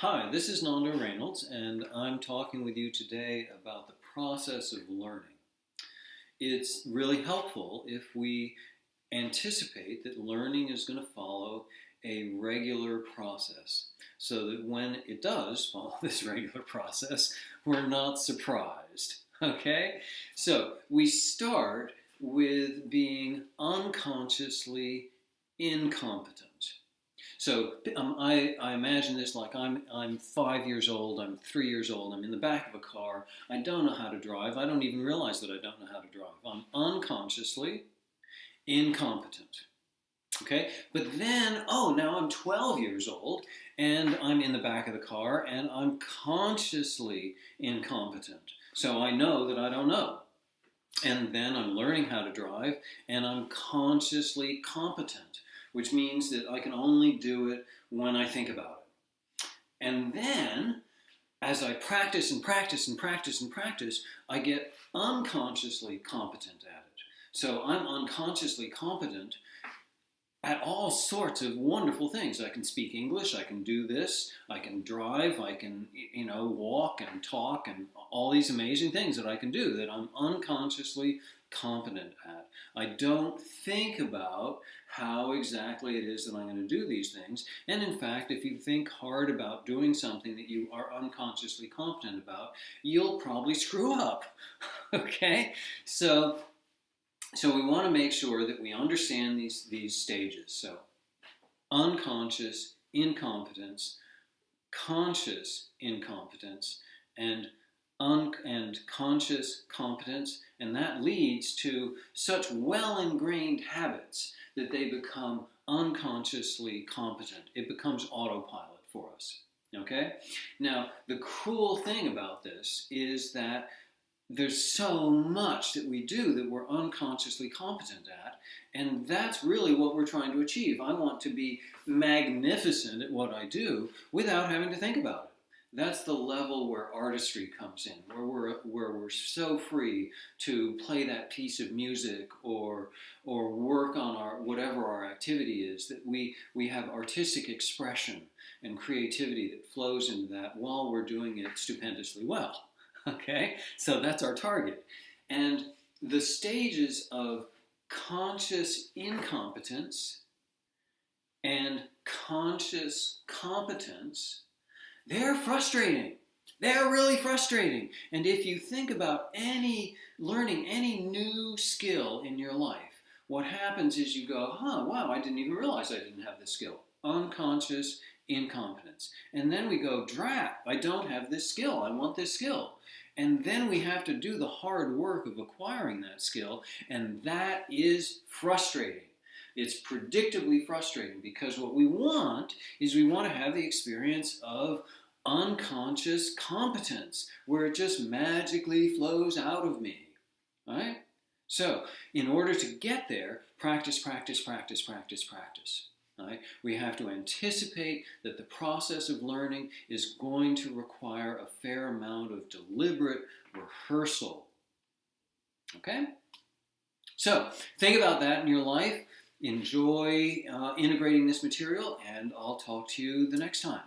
Hi, this is Nando Reynolds, and I'm talking with you today about the process of learning. It's really helpful if we anticipate that learning is going to follow a regular process, so that when it does follow this regular process, we're not surprised. Okay? So we start with being unconsciously incompetent. So I imagine this like I'm 5 years old, I'm 3 years old, I'm in the back of a car, I don't know how to drive, I don't even realize that I don't know how to drive. I'm unconsciously incompetent. Okay, but then, oh, now I'm 12 years old and I'm in the back of the car and I'm consciously incompetent. So I know that I don't know. And then I'm learning how to drive and I'm consciously competent, which means that I can only do it when I think about it. And then, as I practice and practice and practice and practice, I get unconsciously competent at it. So I'm unconsciously competent at all sorts of wonderful things. I can speak English, I can do this, I can drive, I can, walk and talk and all these amazing things that I can do that I'm unconsciously competent at. I don't think about how exactly it is that I'm going to do these things. And in fact, if you think hard about doing something that you are unconsciously competent about, you'll probably screw up. Okay? So we want to make sure that we understand these stages. So unconscious incompetence, conscious incompetence, and conscious competence, and that leads to such well-ingrained habits that they become unconsciously competent. It becomes autopilot for us. Okay? Now, the cool thing about this is that there's so much that we do that we're unconsciously competent at, and that's really what we're trying to achieve. I want to be magnificent at what I do without having to think about it. That's the level where artistry comes in, where we're so free to play that piece of music or work on whatever our activity is, that we have artistic expression and creativity that flows into that while we're doing it stupendously well. Okay, so that's our target. And the stages of conscious incompetence and conscious competence, they're frustrating. They're really frustrating. And if you think about learning any new skill in your life, what happens is you go, wow, I didn't even realize I didn't have this skill. Unconscious incompetence. And then we go, drat, I don't have this skill. I want this skill. And then we have to do the hard work of acquiring that skill, and that is frustrating. It's predictably frustrating because what we want is we want to have the experience of unconscious competence, where it just magically flows out of me. Right? So, in order to get there, practice, practice, practice, practice, practice. Right? We have to anticipate that the process of learning is going to require a fair amount of deliberate rehearsal. Okay? So, think about that in your life. Enjoy integrating this material, and I'll talk to you the next time.